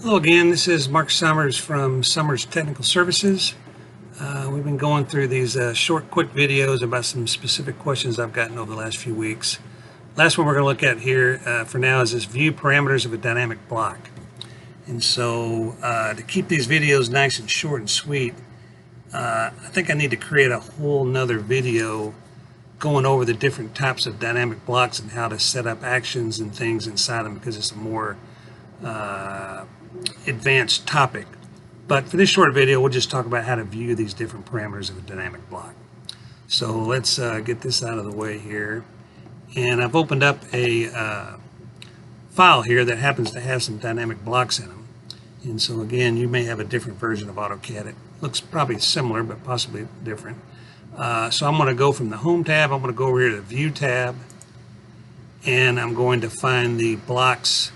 Hello again, this is Mark Summers from Summers Technical Services. We've been going through these short, quick videos about some specific questions I've gotten over the last few weeks. Last one we're going to look at here for now is this view parameters of a dynamic block. And so to keep these videos nice and short and sweet, I think I need to create a whole nother video going over the different types of dynamic blocks and how to set up actions and things inside them, because it's a more advanced topic. But for this short video, we'll just talk about how to view these different parameters of a dynamic block. So let's get this out of the way here. And I've opened up a file here that happens to have some dynamic blocks in them. And so again, you may have a different version of AutoCAD. It looks probably similar, but possibly different. So I'm going to go from the Home tab, I'm going to go over here to the View tab, and I'm going to find the Blocks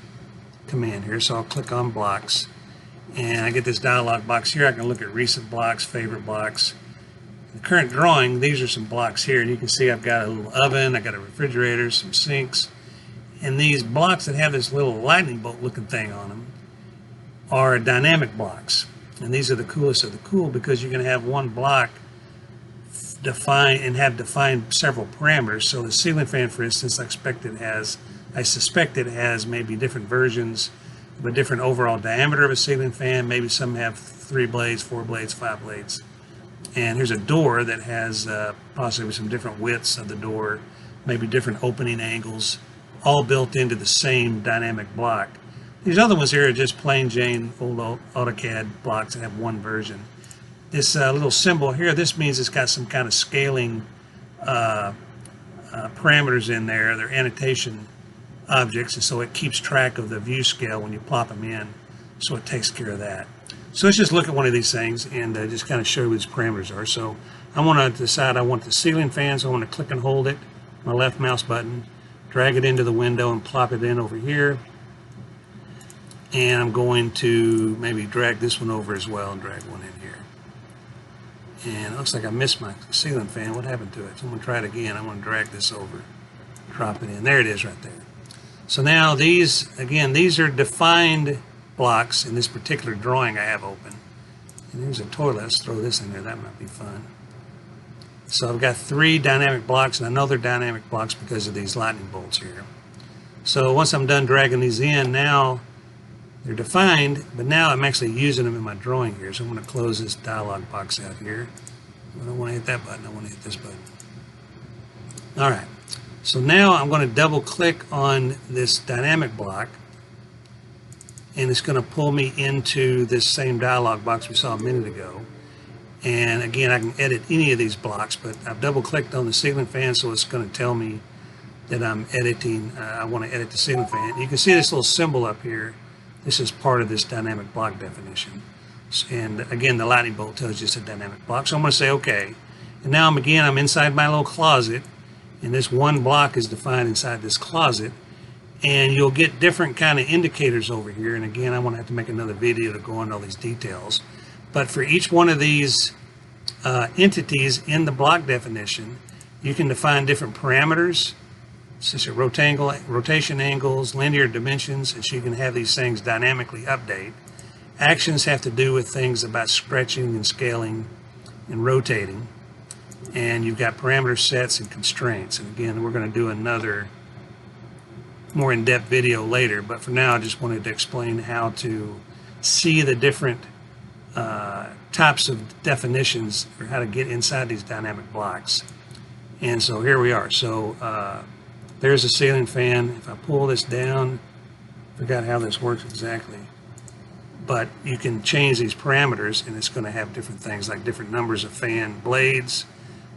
command here. So I'll click on Blocks, and I get this dialog box here. I can look at recent blocks, favorite blocks. The current drawing, these are some blocks here, and you can see I've got a little oven, I got a refrigerator, some sinks, and these blocks that have this little lightning bolt looking thing on them are dynamic blocks. And these are the coolest of the cool, because you can have one block define and have defined several parameters. So the ceiling fan, for instance, I suspect it has maybe different versions of a different overall diameter of a ceiling fan. Maybe some have 3 blades, 4 blades, 5 blades. And here's a door that has possibly some different widths of the door, maybe different opening angles, all built into the same dynamic block. These other ones here are just plain Jane old AutoCAD blocks that have one version. This little symbol here, this means it's got some kind of scaling parameters in there. They're annotation objects, and so it keeps track of the view scale when you plop them in, so it takes care of that. So let's just look at one of these things and just kind of show you what these parameters are. So I want to decide I want the ceiling fan, so I want to click and hold it, my left mouse button, drag it into the window and plop it in over here. And I'm going to maybe drag this one over as well and drag one in here. And it looks like I missed my ceiling fan. What happened to it? So I'm going to try it again. I'm going to drag this over, drop it in. There it is right there. So now these, again, these are defined blocks in this particular drawing I have open. And here's a toilet. Let's throw this in there. That might be fun. So I've got 3 dynamic blocks, and I know they're dynamic blocks because of these lightning bolts here. So once I'm done dragging these in, now they're defined, but now I'm actually using them in my drawing here. So I'm going to close this dialog box out here. I don't want to hit that button. I want to hit this button. All right. So now I'm going to double click on this dynamic block, and it's going to pull me into this same dialog box we saw a minute ago. And again, I can edit any of these blocks, but I've double clicked on the ceiling fan, so it's going to tell me that I'm editing, I want to edit the ceiling fan. You can see this little symbol up here. This is part of this dynamic block definition. And again, the lightning bolt tells you it's a dynamic block. So I'm going to say OK. And now I'm inside my little closet, and this one block is defined inside this closet. And you'll get different kind of indicators over here. And again, I want to have to make another video to go into all these details. But for each one of these entities in the block definition, you can define different parameters, such as rotation angles, linear dimensions, and so you can have these things dynamically update. Actions have to do with things about stretching and scaling and rotating. And you've got parameter sets and constraints. And again, we're going to do another more in-depth video later, but for now I just wanted to explain how to see the different types of definitions, or how to get inside these dynamic blocks. And so here we are. So there's a ceiling fan. If I pull this down, I forgot how this works exactly, but you can change these parameters, and it's going to have different things like different numbers of fan blades,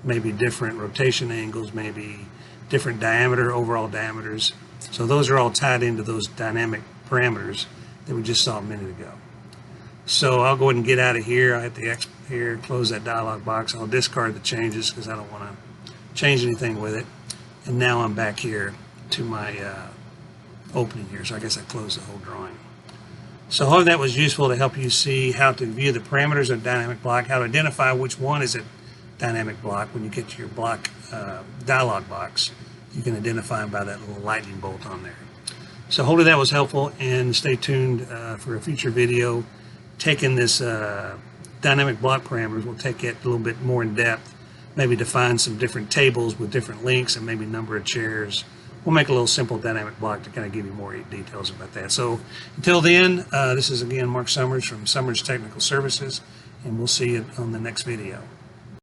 maybe different rotation angles, maybe different diameter, overall diameters. So those are all tied into those dynamic parameters that we just saw a minute ago. So I'll go ahead and get out of here. I'll hit the X here, close that dialog box. I'll discard the changes because I don't want to change anything with it. And now I'm back here to my opening here. So I guess I closed the whole drawing. So I hope that was useful to help you see how to view the parameters of a dynamic block, how to identify which one is a dynamic block. When you get to your block dialog box, you can identify them by that little lightning bolt on there. So hopefully that was helpful, and stay tuned for a future video. Taking this dynamic block parameters, we'll take it a little bit more in depth, maybe define some different tables with different links and maybe number of chairs. We'll make a little simple dynamic block to kind of give you more details about that. So until then, this is again Mark Summers from Summers Technical Services, and we'll see you on the next video.